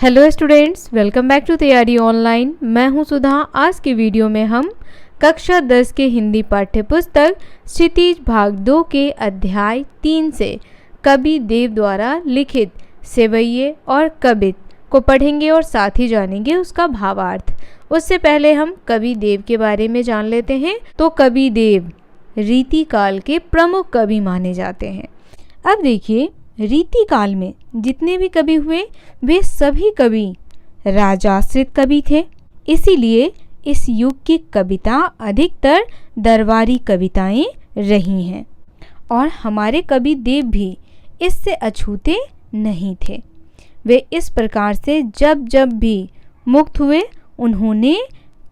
Hello students, welcome back to Taiyari online. मैं हूं सुधा। आज की वीडियो में हम कक्षा 10 के हिंदी पाठ्य पुस्तक क्षितिज भाग 2 के अध्याय 3 से कवि देव द्वारा लिखित सेवैये और कबित को पढ़ेंगे और साथ ही जानेंगे उसका भावार्थ। उससे पहले हम कवि देव के बारे में जान लेते हैं। तो कवि देव रीति काल के प्रमुख कवि माने जाते हैं। अब देखिए, रीति काल में जितने भी कवि हुए वे सभी कवि राजाश्रित कवि थे। इसीलिए इस युग की कविता अधिकतर दरबारी कविताएं रही हैं और हमारे कवि देव भी इससे अछूते नहीं थे। वे इस प्रकार से जब जब भी मुक्त हुए उन्होंने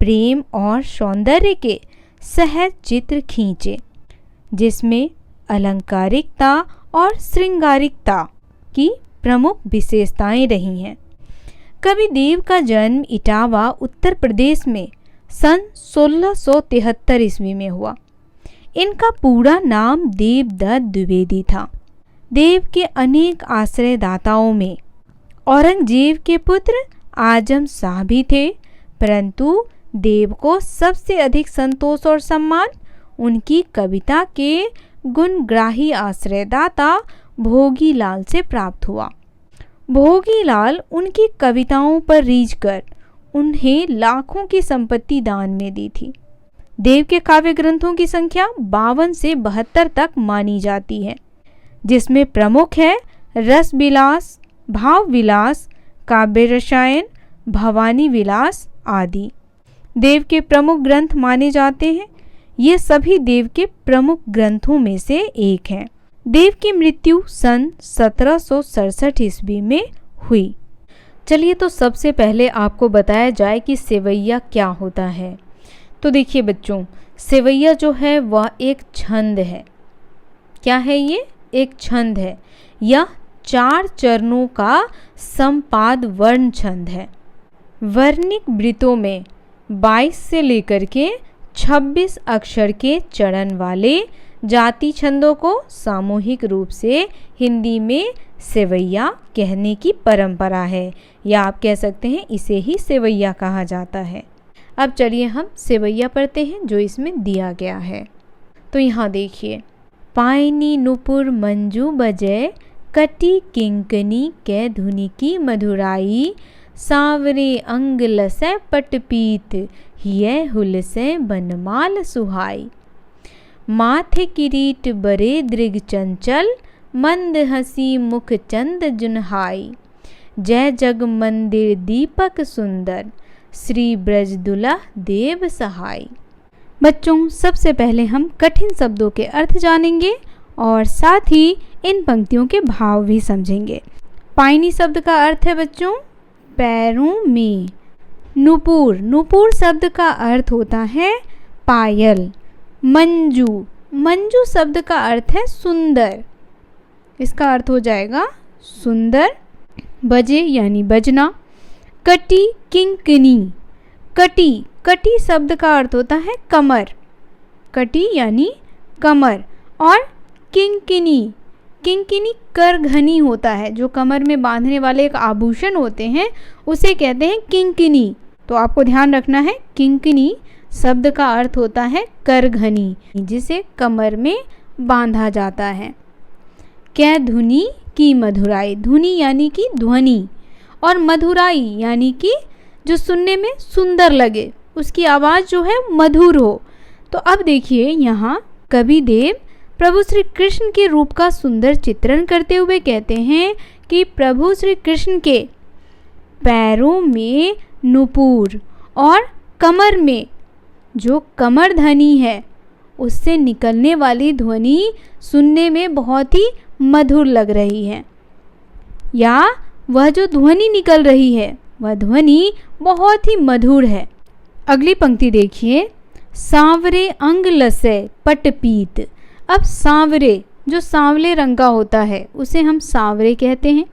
प्रेम और सौंदर्य के सहज चित्र खींचे, जिसमें अलंकारिकता और श्रृंगारिकता की प्रमुख विशेषताएं रही हैं। कवि देव का जन्म इटावा उत्तर प्रदेश में सन 1673 ईस्वी में हुआ। इनका पूरा नाम देवदत्त द्विवेदी था। देव के अनेक आश्रयदाताओं में औरंगजेब के पुत्र आजम शाह भी थे, परंतु देव को सबसे अधिक संतोष और सम्मान उनकी कविता के गुणग्राही आश्रयदाता भोगीलाल से प्राप्त हुआ। भोगीलाल उनकी कविताओं पर रीझ कर उन्हें लाखों की संपत्ति दान में दी थी। देव के काव्य ग्रंथों की संख्या 52 से 72 तक मानी जाती है, जिसमें प्रमुख है रस विलास, भाव विलास, काव्य रसायन, भवानी विलास आदि। देव के प्रमुख ग्रंथ माने जाते हैं। ये सभी देव के प्रमुख ग्रंथों में से एक हैं। देव की मृत्यु सन 1767 ईस्वी में हुई। चलिए, तो सबसे पहले आपको बताया जाए कि सेवैया क्या होता है। तो देखिए बच्चों, सेवैया जो है वह एक छंद है। क्या है ये? एक छंद है। यह 4 चरणों का संपाद वर्ण छंद है। वर्णिक वृत्तों में 22 से लेकर के 26 अक्षर के चरण वाले जाति छंदों को सामूहिक रूप से हिंदी में सेवैया कहने की परंपरा है, या आप कह सकते हैं इसे ही सेवैया कहा जाता है। अब चलिए हम सेवैया पढ़ते हैं जो इसमें दिया गया है। तो यहाँ देखिए, पायनी नुपुर मंजू बजय, कटी किंकनी कै धुनि की मधुराई, सांवरे अंग लसै पटपीत, हिय हुलसै बनमाल सुहाई। माथे किरीट बरे दृग चंचल, मंद हसी मुख चंद जुनहाई। जय जग मंदिर दीपक सुंदर, श्री ब्रज दुल्हा देव सहाय। बच्चों, सबसे पहले हम कठिन शब्दों के अर्थ जानेंगे और साथ ही इन पंक्तियों के भाव भी समझेंगे। पायनी शब्द का अर्थ है बच्चों पैरों में। नुपुर, नुपुर शब्द का अर्थ होता है पायल। मंजू, मंजू शब्द का अर्थ है सुंदर। इसका अर्थ हो जाएगा सुंदर। बजे यानी बजना। कटी किंकनी, कटी, कटी शब्द का अर्थ होता है कमर। कटी यानी कमर। और किंकिनी, किंकिनी करघनी होता है, जो कमर में बांधने वाले एक आभूषण होते हैं उसे कहते हैं किंकिनी। तो आपको ध्यान रखना है, किंकिनी शब्द का अर्थ होता है करघनी, जिसे कमर में बांधा जाता है। कै धुनि की मधुराई, धुनि यानी कि ध्वनि, और मधुराई यानी कि जो सुनने में सुंदर लगे, उसकी आवाज़ जो है मधुर हो। तो अब देखिए, यहाँ कवि देव प्रभु श्री कृष्ण के रूप का सुंदर चित्रण करते हुए कहते हैं कि प्रभु श्री कृष्ण के पैरों में नुपुर और कमर में जो कमर धनी है उससे निकलने वाली ध्वनि सुनने में बहुत ही मधुर लग रही है, या वह जो ध्वनि निकल रही है वह ध्वनि बहुत ही मधुर है। अगली पंक्ति देखिए, सांवरे अंग लसै पटपीत। अब सांवरे, जो सांवले रंग का होता है उसे हम सांवरे कहते हैं।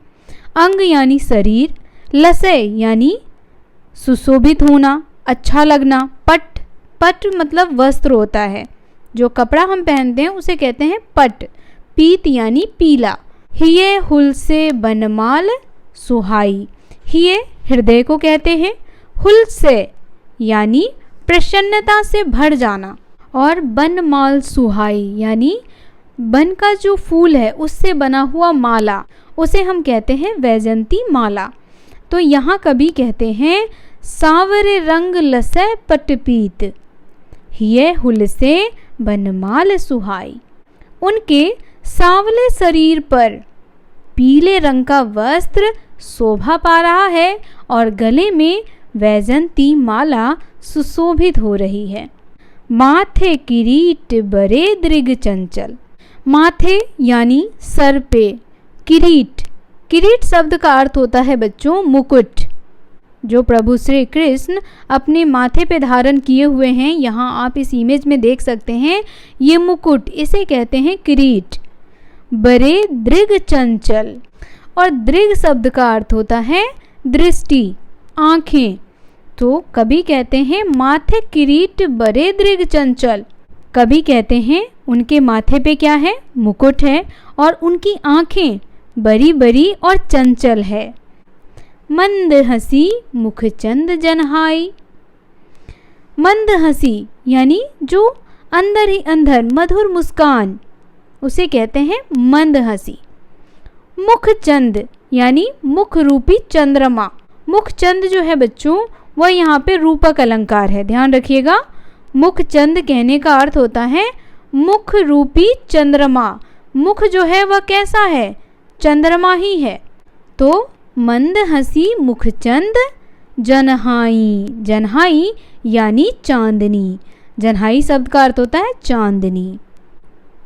अंग यानी शरीर, लसै यानी सुशोभित होना, अच्छा लगना। पट, पट मतलब वस्त्र होता है, जो कपड़ा हम पहनते हैं उसे कहते हैं पट। पीत यानी पीला। हिये हुलसे बनमाल सुहाई, हिये हृदय को कहते हैं, हुल से यानी प्रसन्नता से भर जाना, और बनमाल सुहाई यानी बन का जो फूल है उससे बना हुआ माला, उसे हम कहते हैं वैजंती माला। तो यहाँ कवि कहते हैं सावरे रंग लसै पटपीत, हिये हुल से बनमाल सुहाई। उनके सांवले शरीर पर पीले रंग का वस्त्र शोभा पा रहा है और गले में वैजंती माला सुशोभित हो रही है। माथे किरीट बरे दृग चंचल, माथे यानी सर पे, किरीट, किरीट शब्द का अर्थ होता है बच्चों मुकुट, जो प्रभु श्री कृष्ण अपने माथे पे धारण किए हुए हैं। यहाँ आप इस इमेज में देख सकते हैं ये मुकुट, इसे कहते हैं किरीट। बरे दृग चंचल, और दृग शब्द का अर्थ होता है दृष्टि, आँखें। तो कवि कहते हैं माथे किरीट बरे दृग चंचल, कवि कहते हैं उनके माथे पे क्या है, मुकुट है, और उनकी आँखें बड़ी बड़ी और चंचल है। मंद हंसी मुख चंद जनहाई, मंद हंसी यानी जो अंदर ही अंदर मधुर मुस्कान, उसे कहते हैं मंद हंसी। मुख चंद यानी मुख रूपी चंद्रमा, मुख चंद जो है बच्चों वह यहाँ पे रूपक अलंकार है, ध्यान रखिएगा। मुख चंद कहने का अर्थ होता है मुख रूपी चंद्रमा, मुख जो है वह कैसा है, चंद्रमा ही है। तो मंद हंसी मुखचंद जनहाई, जनहाई यानी चांदनी, जनहाई शब्द का अर्थ होता है चांदनी।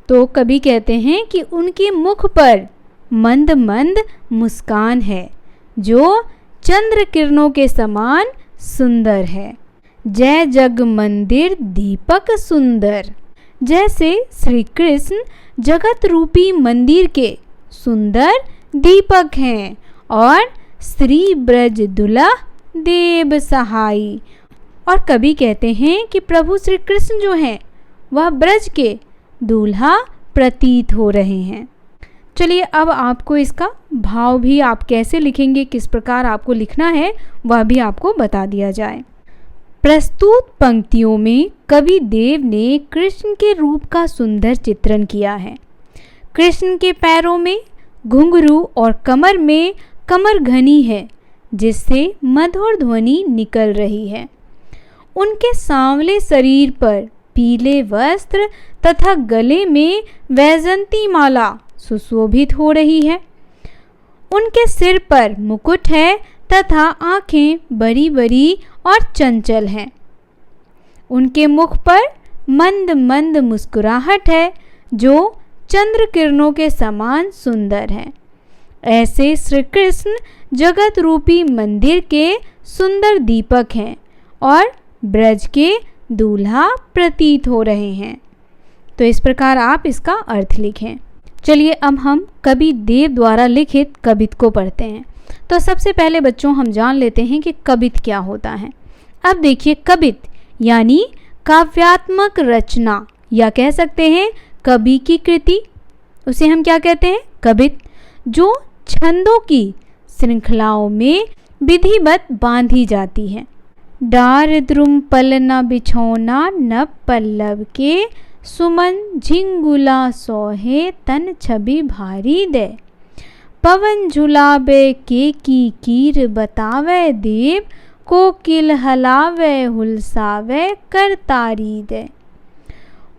तो कवि कहते हैं कि उनके मुख पर मंद मंद मुस्कान है जो चंद्र किरणों के समान सुंदर है। जय जग मंदिर दीपक सुंदर, जैसे श्री कृष्ण जगत रूपी मंदिर के सुंदर दीपक हैं, और श्री ब्रज दुल्हा देव सहाई। और कवि कहते हैं कि प्रभु श्री कृष्ण जो हैं वह ब्रज के दूल्हा प्रतीत हो रहे हैं। चलिए अब आपको इसका भाव भी आप कैसे लिखेंगे, किस प्रकार आपको लिखना है वह भी आपको बता दिया जाए। प्रस्तुत पंक्तियों में कवि देव ने कृष्ण के रूप का सुंदर चित्रण किया है। कृष्ण के पैरों में घुंघरू और कमर में कमर घनी है जिससे मधुर ध्वनि निकल रही है। उनके सांवले शरीर पर पीले वस्त्र तथा गले में वैजंती माला सुशोभित हो रही है। उनके सिर पर मुकुट है तथा आँखें बड़ी बड़ी और चंचल हैं। उनके मुख पर मंद मंद मुस्कुराहट है जो चंद्र किरणों के समान सुंदर है। ऐसे श्री कृष्ण जगत रूपी मंदिर के सुंदर दीपक हैं और ब्रज के दूल्हा प्रतीत हो रहे हैं। तो इस प्रकार आप इसका अर्थ लिखें। चलिए अब हम कवि देव द्वारा लिखित कवित को पढ़ते हैं। तो सबसे पहले बच्चों हम जान लेते हैं कि कवित क्या होता है। अब देखिए, कवित यानी काव्यात्मक रचना या कह सकते हैं कवि की कृति, उसे हम क्या कहते हैं, कवित, जो छंदों की श्रृंखलाओं में विधिवत बांधी जाती है। डार द्रुम पलना बिछौना नभ पल्लव के, सुमन झिंगुला सोहे तन छवि भारी दे। पवन झुलावे के की कीर बतावे देव, कोकिल हलावे हुलसावे करतारी दे।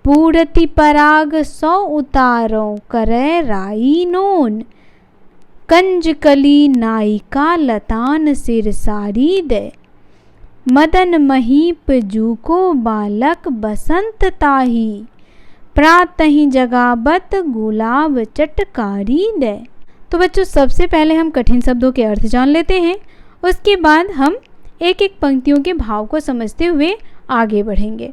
पूरति पराग सौ उतारों करे राई नोन, कंजकली नायिका लतान सिर सारी दे। मदन महीप जूको बालक बसंत ताही, प्रातहि जगावत गुलाब चटकारी दे। तो बच्चों सबसे पहले हम कठिन शब्दों के अर्थ जान लेते हैं, उसके बाद हम एक एक पंक्तियों के भाव को समझते हुए आगे बढ़ेंगे।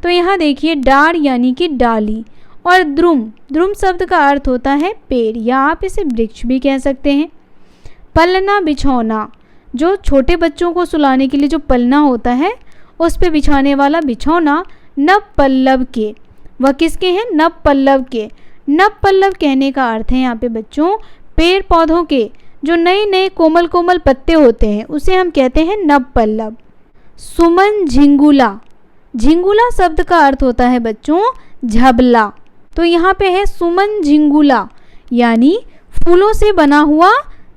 तो यहाँ देखिए, डार यानी कि डाली, और द्रुम, द्रुम शब्द का अर्थ होता है पेड़ या आप इसे वृक्ष भी कह सकते हैं। पलना बिछौना, जो छोटे बच्चों को सुलाने के लिए जो पलना होता है उस पे बिछाने वाला बिछौना। नभ पल्लव के, वह किसके हैं, नभ पल्लव के। नभ पल्लव कहने का अर्थ है यहाँ पे बच्चों पेड़ पौधों के जो नए नए कोमल कोमल पत्ते होते हैं उसे हम कहते हैं नवपल्लव। सुमन झिंगुला, झिंगुला शब्द का अर्थ होता है बच्चों झबला। तो यहाँ पे है सुमन झिंगुला यानी फूलों से बना हुआ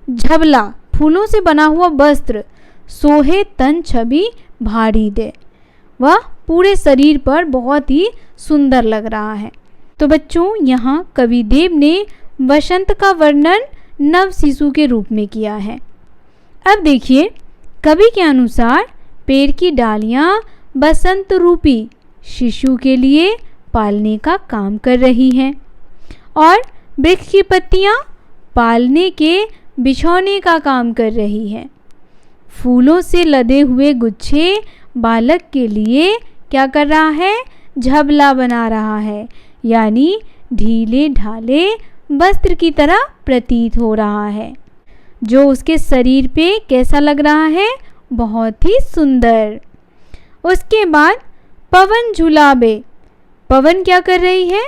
झबला, फूलों से बना हुआ वस्त्र। सोहे तन छवि भारी दे, वह पूरे शरीर पर बहुत ही सुंदर लग रहा है। तो बच्चों यहाँ कविदेव ने बसंत का वर्णन नव शिशु के रूप में किया है। अब देखिए कवि के अनुसार पेड़ की डालियाँ बसंत रूपी शिशु के लिए पालने का काम कर रही हैं और वृक्ष की पत्तियाँ पालने के बिछौने का काम कर रही हैं। फूलों से लदे हुए गुच्छे बालक के लिए क्या कर रहा है, झबला बना रहा है, यानी ढीले ढाले वस्त्र की तरह प्रतीत हो रहा है, जो उसके शरीर पे कैसा लग रहा है, बहुत ही सुंदर। उसके बाद पवन झुलावे, पवन क्या कर रही है,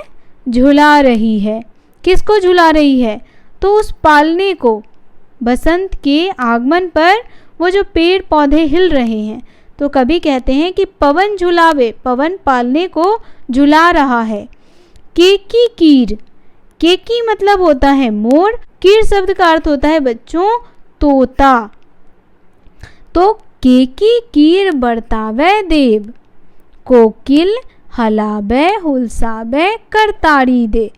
झुला रही है। किसको झुला रही है, तो उस पालने को। बसंत के आगमन पर वो जो पेड़ पौधे हिल रहे हैं, तो कभी कहते हैं कि पवन झुलावे, पवन पालने को झुला रहा है। केकी कीर, केकी मतलब होता है मोर, कीर शब्द का अर्थ होता है बच्चों तोता। तो केकी कीर बरतावे देव, कोकिल हलावे हुलसावे करताड़ी दे।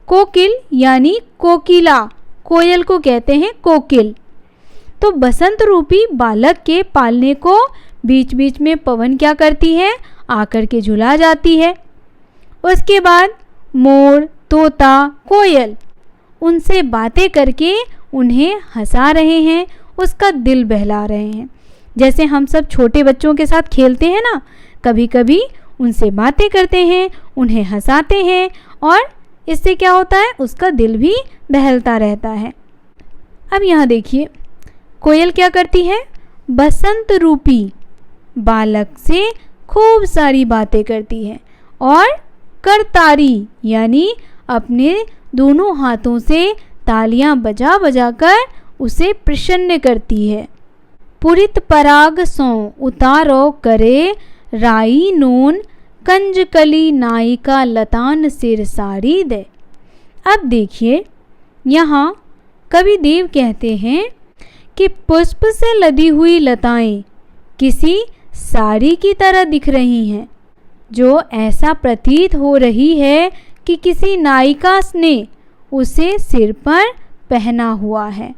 कोकिल यानी कोकिला, कोयल को कहते हैं कोकिल। तो बसंत रूपी बालक के पालने को बीच बीच में पवन क्या करती है, आकर के झुला जाती है। उसके बाद मोर, तोता, कोयल उनसे बातें करके उन्हें हंसा रहे हैं, उसका दिल बहला रहे हैं। जैसे हम सब छोटे बच्चों के साथ खेलते हैं ना, कभी कभी उनसे बातें करते हैं, उन्हें हंसाते हैं और इससे क्या होता है, उसका दिल भी बहलता रहता है। अब यहाँ देखिए कोयल क्या करती है, बसंत रूपी बालक से खूब सारी बातें करती है और करतारी यानी अपने दोनों हाथों से तालियां बजा बजा कर उसे प्रसन्न करती है। पुरित पराग सौ उतारो करे राई नोन कंजकली नायिका लतान सिर साड़ी दे। अब देखिए यहाँ कविदेव कहते हैं कि पुष्प से लदी हुई लताएं किसी साड़ी की तरह दिख रही हैं, जो ऐसा प्रतीत हो रही है कि किसी नायिका ने उसे सिर पर पहना हुआ है।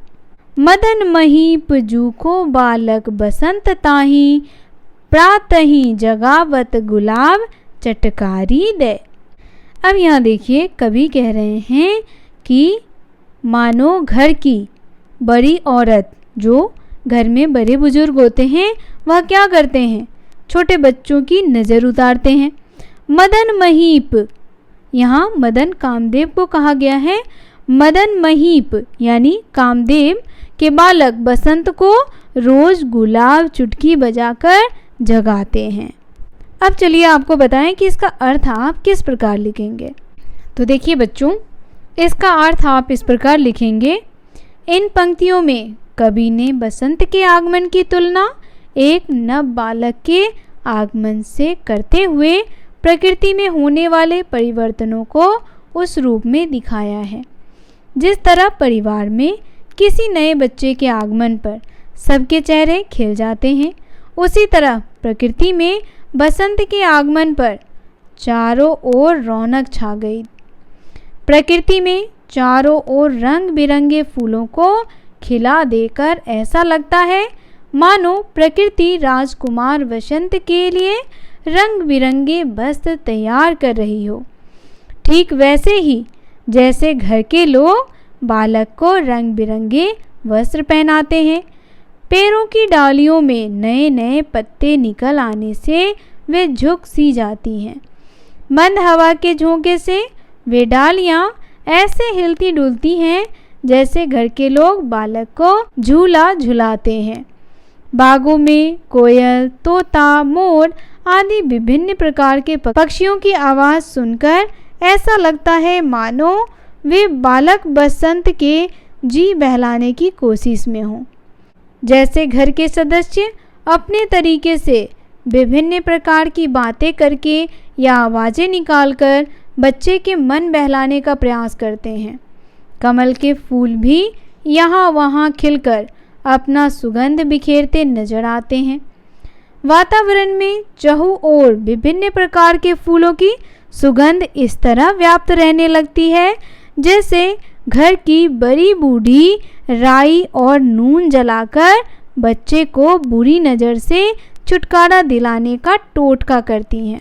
मदन महीप जूको बालक बसंत ताही प्रातही जगावत गुलाब चटकारी दे। अब यहाँ देखिए कवि कह रहे हैं कि मानो घर की बड़ी औरत, जो घर में बड़े बुजुर्ग होते हैं, वह क्या करते हैं, छोटे बच्चों की नज़र उतारते हैं। मदन महीप, यहाँ मदन कामदेव को कहा गया है। मदन महीप यानी कामदेव के बालक बसंत को रोज गुलाब चुटकी बजाकर जगाते हैं। अब चलिए आपको बताएं कि इसका अर्थ आप किस प्रकार लिखेंगे। तो देखिए बच्चों, इसका अर्थ आप इस प्रकार लिखेंगे। इन पंक्तियों में कवि ने बसंत के आगमन की तुलना एक नव बालक के आगमन से करते हुए प्रकृति में होने वाले परिवर्तनों को उस रूप में दिखाया है। जिस तरह परिवार में किसी नए बच्चे के आगमन पर सबके चेहरे खिल जाते हैं, उसी तरह प्रकृति में बसंत के आगमन पर चारों ओर रौनक छा गई। प्रकृति में चारों ओर रंग बिरंगे फूलों को खिला देकर ऐसा लगता है मानो प्रकृति राजकुमार बसंत के लिए रंग बिरंगे वस्त्र तैयार कर रही हो। ठीक वैसे ही जैसे घर के लोग बालक को रंग बिरंगे वस्त्र पहनाते हैं। पेड़ों की डालियों में नए नए पत्ते निकल आने से वे झुक सी जाती हैं। मंद हवा के झोंके से वे डालियाँ ऐसे हिलती डुलती हैं जैसे घर के लोग बालक को झूला झुलाते हैं। बागों में कोयल, तोता, मोर आदि विभिन्न प्रकार के पक्षियों की आवाज़ सुनकर ऐसा लगता है मानो वे बालक बसंत के जी बहलाने की कोशिश में हों। जैसे घर के सदस्य अपने तरीके से विभिन्न प्रकार की बातें करके या आवाज़ें निकालकर बच्चे के मन बहलाने का प्रयास करते हैं। कमल के फूल भी यहाँ वहाँ खिलकर अपना सुगंध बिखेरते नजर आते हैं। वातावरण में चहु ओर विभिन्न प्रकार के फूलों की सुगंध इस तरह व्याप्त रहने लगती है जैसे घर की बड़ी बूढ़ी राई और नून जलाकर बच्चे को बुरी नज़र से छुटकारा दिलाने का टोटका करती हैं।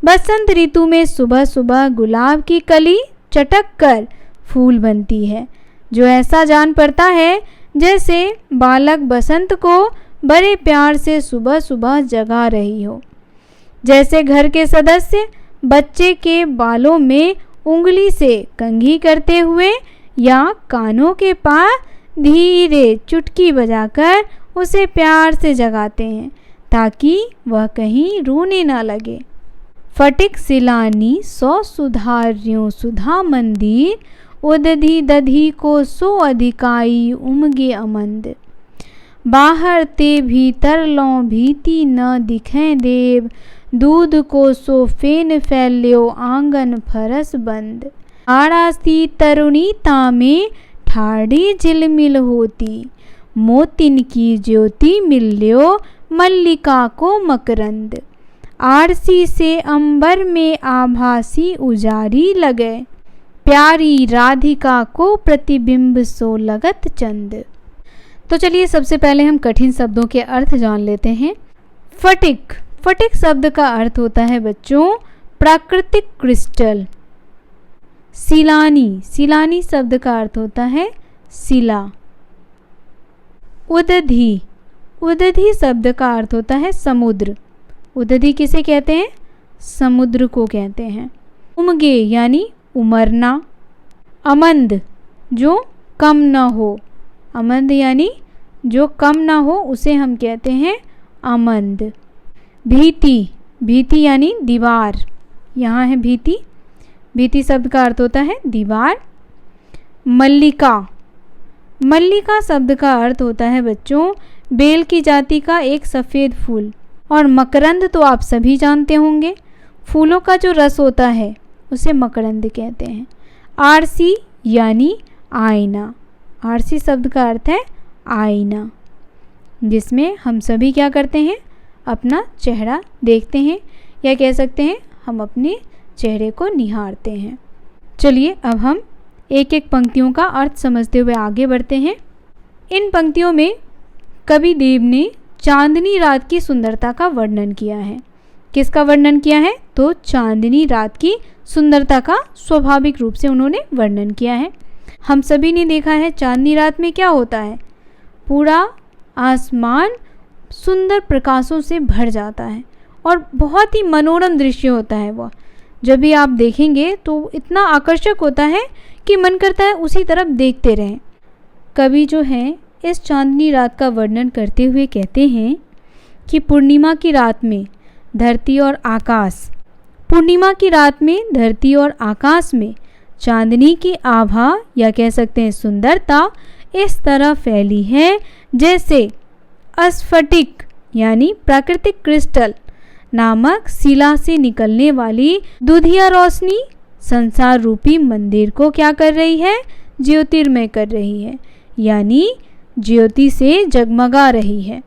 बसंत ऋतु में सुबह सुबह गुलाब की कली चटक कर फूल बनती है, जो ऐसा जान पड़ता है जैसे बालक बसंत को बड़े प्यार से सुबह सुबह जगा रही हो। जैसे घर के सदस्य बच्चे के बालों में उंगली से कंघी करते हुए या कानों के पास धीरे चुटकी बजाकर उसे प्यार से जगाते हैं ताकि वह कहीं रोने ना लगे। फटिक सिलानी सौ सुधार्यों सुधा मंदिर, उदधि दधि को सो अधिकाई उमगे अमंद। बाहर ते भीतर लौं भीति न दिखें देव, दूध को सो फेन फैल्यो आंगन फरस बंद। आड़ासी तरुणी तामे ठाड़ी झिलमिल होती, मोतिन की ज्योति मिल्यो मल्लिका को मकरंद। आरसी से अंबर में आभासी उजारी लगे, प्यारी राधिका को प्रतिबिंब सो लगत चंद। तो चलिए सबसे पहले हम कठिन शब्दों के अर्थ जान लेते हैं। फटिक, फटिक शब्द का अर्थ होता है बच्चों प्राकृतिक क्रिस्टल। सिलानी, सिलानी शब्द का अर्थ होता है शिला। उदधि, उदधि शब्द का अर्थ होता है समुद्र। उदधि किसे कहते हैं? समुद्र को कहते हैं। उमगे यानी उमरना। अमंद, जो कम न हो। अमंद यानी जो कम ना हो उसे हम कहते हैं अमंद। भीति, भीति यानी दीवार। यहाँ है भीति, भीति शब्द का अर्थ होता है दीवार। मल्लिका, मल्लिका शब्द का अर्थ होता है बच्चों बेल की जाति का एक सफ़ेद फूल। और मकरंद तो आप सभी जानते होंगे, फूलों का जो रस होता है उसे मकरंद कहते हैं। आरसी यानी आईना। आरसी शब्द का अर्थ है आईना, जिसमें हम सभी क्या करते हैं? अपना चेहरा देखते हैं, या कह सकते हैं हम अपने चेहरे को निहारते हैं। चलिए अब हम एक एक पंक्तियों का अर्थ समझते हुए आगे बढ़ते हैं। इन पंक्तियों में कवि देव ने चांदनी रात की सुंदरता का वर्णन किया है। किसका वर्णन किया है? तो चांदनी रात की सुंदरता का स्वाभाविक रूप से उन्होंने वर्णन किया है। हम सभी ने देखा है चांदनी रात में क्या होता है, पूरा आसमान सुंदर प्रकाशों से भर जाता है और बहुत ही मनोरम दृश्य होता है। वह जब भी आप देखेंगे तो इतना आकर्षक होता है कि मन करता है उसी तरफ देखते रहें। कवि जो हैं इस चांदनी रात का वर्णन करते हुए कहते हैं कि पूर्णिमा की रात में धरती और आकाश, पूर्णिमा की रात में धरती और आकाश में चांदनी की आभा या कह सकते हैं सुंदरता इस तरह फैली है जैसे अस्फटिक यानी प्राकृतिक क्रिस्टल नामक शिला से निकलने वाली दुधिया रोशनी संसार रूपी मंदिर को क्या कर रही है? ज्योतिर्मय कर रही है, यानी ज्योति से जगमगा रही है,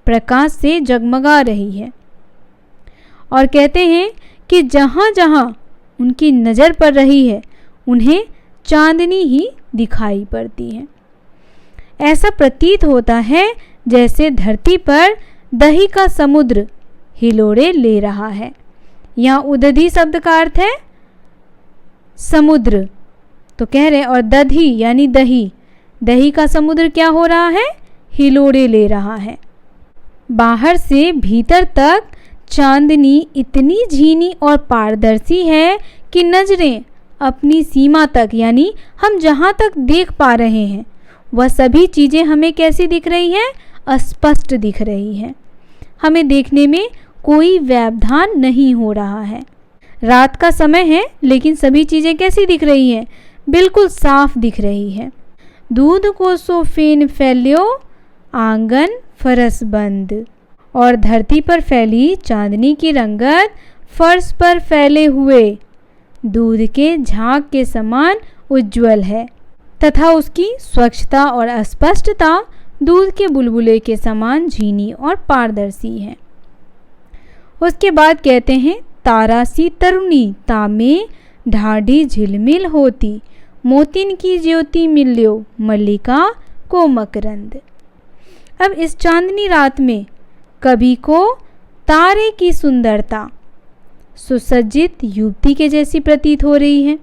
प्रकाश से जगमगा रही है। और कहते हैं कि जहाँ जहाँ उनकी नज़र पड़ रही है उन्हें चांदनी ही दिखाई पड़ती है। ऐसा प्रतीत होता है जैसे धरती पर दही का समुद्र हिलोरे ले रहा है। यहाँ उदधि शब्द का अर्थ है समुद्र, तो कह रहे और दधी यानी दही, दही का समुद्र क्या हो रहा है? हिलोरे ले रहा है। बाहर से भीतर तक चांदनी इतनी झीनी और पारदर्शी है कि नजरें अपनी सीमा तक यानी हम जहाँ तक देख पा रहे हैं वह सभी चीज़ें हमें कैसी दिख रही हैं? स्पष्ट दिख रही है। हमें देखने में कोई व्यवधान नहीं हो रहा है। रात का समय है लेकिन सभी चीज़ें कैसी दिख रही हैं? बिल्कुल साफ दिख रही है। दूध को सो फेन फैल्यो आंगन फरस बंद। और धरती पर फैली चांदनी की रंगत फर्श पर फैले हुए दूध के झाग के समान उज्ज्वल है तथा उसकी स्वच्छता और अस्पष्टता दूध के बुलबुले के समान झीनी और पारदर्शी है। उसके बाद कहते हैं, तारा सी तरुणी तामे ढाढ़ी झिलमिल होती, मोतिन की ज्योति मिल्यो मल्लिका को मकरंद। अब इस चांदनी रात में कवि को तारे की सुंदरता सुसज्जित युवती के जैसी प्रतीत हो रही है,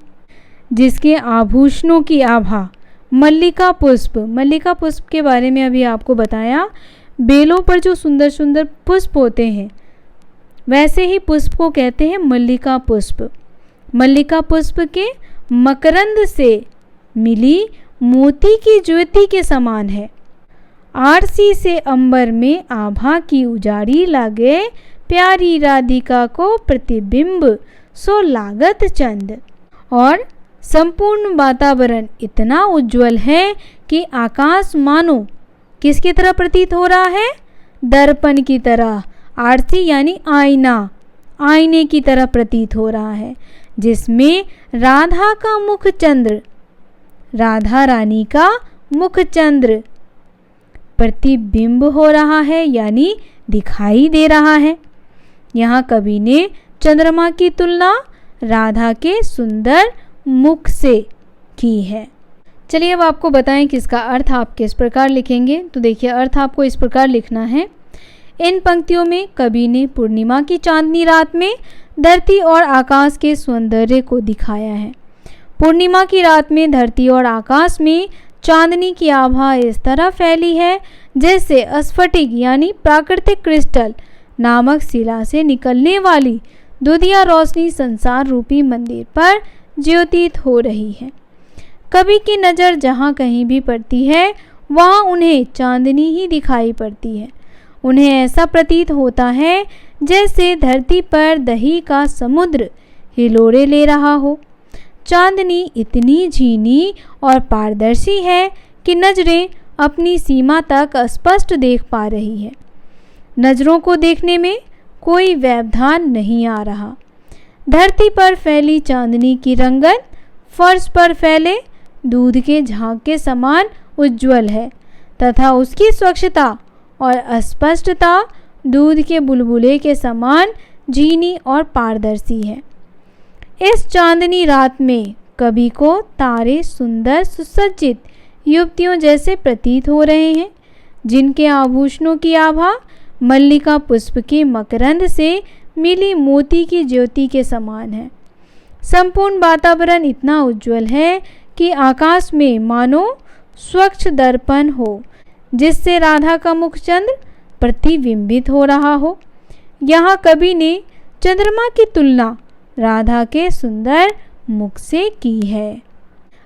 जिसके आभूषणों की आभा मल्लिका पुष्प के बारे में अभी आपको बताया। बेलों पर जो सुंदर सुंदर पुष्प होते हैं वैसे ही पुष्प को कहते हैं मल्लिका पुष्प। मल्लिका पुष्प के मकरंद से मिली मोती की ज्योति के समान है। आरसी से अंबर में आभा की उजाड़ी लागे, प्यारी राधिका को प्रतिबिंब सो लागत चंद। और संपूर्ण वातावरण इतना उज्जवल है कि आकाश मानो किसकी तरह प्रतीत हो रहा है, दर्पण की तरह। आरसी यानी आईना, आईने की तरह प्रतीत हो रहा है, जिसमें राधा का मुख चंद्र, राधा रानी का मुख चंद्र प्रतिबिंब हो रहा है यानी दिखाई दे रहा है। यहाँ कवि ने चंद्रमा की तुलना राधा के सुंदर मुख से की है। चलिए अब आपको बताएं कि इसका अर्थ आप किस प्रकार लिखेंगे। तो देखिए, अर्थ आपको इस प्रकार लिखना है। इन पंक्तियों में कवि ने पूर्णिमा की चांदनी रात में धरती और आकाश के सौंदर्य को दिखाया है। पूर्णिमा की रात में धरती और आकाश में चांदनी की आभा इस तरह फैली है जैसे स्फटिक यानी प्राकृतिक क्रिस्टल नामक शिला से निकलने वाली दुधिया रोशनी संसार रूपी मंदिर पर ज्योतित हो रही है। कवि की नज़र जहाँ कहीं भी पड़ती है वहाँ उन्हें चांदनी ही दिखाई पड़ती है। उन्हें ऐसा प्रतीत होता है जैसे धरती पर दही का समुद्र हिलोरे ले रहा हो। चांदनी इतनी झीनी और पारदर्शी है कि नजरें अपनी सीमा तक स्पष्ट देख पा रही है। नजरों को देखने में कोई व्यवधान नहीं आ रहा। धरती पर फैली चांदनी की रंगत फर्श पर फैले दूध के झाग के समान उज्ज्वल है तथा उसकी स्वच्छता और स्पष्टता दूध के बुलबुले के समान झीनी और पारदर्शी है। इस चांदनी रात में कवि को तारे सुंदर सुसज्जित युवतियों जैसे प्रतीत हो रहे हैं, जिनके आभूषणों की आभा मल्लिका पुष्प के मकरंद से मिली मोती की ज्योति के समान है। संपूर्ण वातावरण इतना उज्जवल है कि आकाश में मानो स्वच्छ दर्पण हो, जिससे राधा का मुख चंद्र प्रतिबिंबित हो रहा हो। यहाँ कवि ने चंद्रमा की तुलना राधा के सुंदर मुख से की है।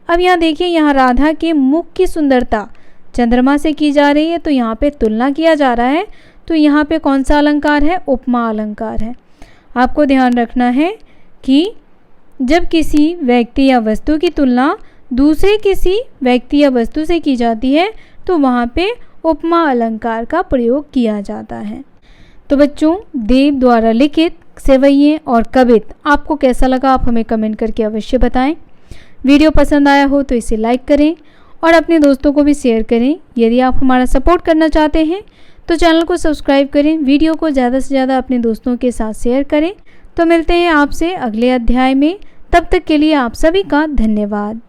अब यहाँ देखिए, यहाँ राधा के मुख की सुंदरता चंद्रमा से की जा रही है, तो यहाँ पे तुलना किया जा रहा है। तो यहाँ पे कौन सा अलंकार है? उपमा अलंकार है। आपको ध्यान रखना है कि जब किसी व्यक्ति या वस्तु की तुलना दूसरे किसी व्यक्ति या वस्तु से की जाती है तो वहाँ पे उपमा अलंकार का प्रयोग किया जाता है। तो बच्चों, देव द्वारा लिखित सेवैये और कवित आपको कैसा लगा, आप हमें कमेंट करके अवश्य बताएं। वीडियो पसंद आया हो तो इसे लाइक करें और अपने दोस्तों को भी शेयर करें। यदि आप हमारा सपोर्ट करना चाहते हैं तो चैनल को सब्सक्राइब करें, वीडियो को ज़्यादा से ज़्यादा अपने दोस्तों के साथ शेयर करें। तो मिलते हैं आपसे अगले अध्याय में, तब तक के लिए आप सभी का धन्यवाद।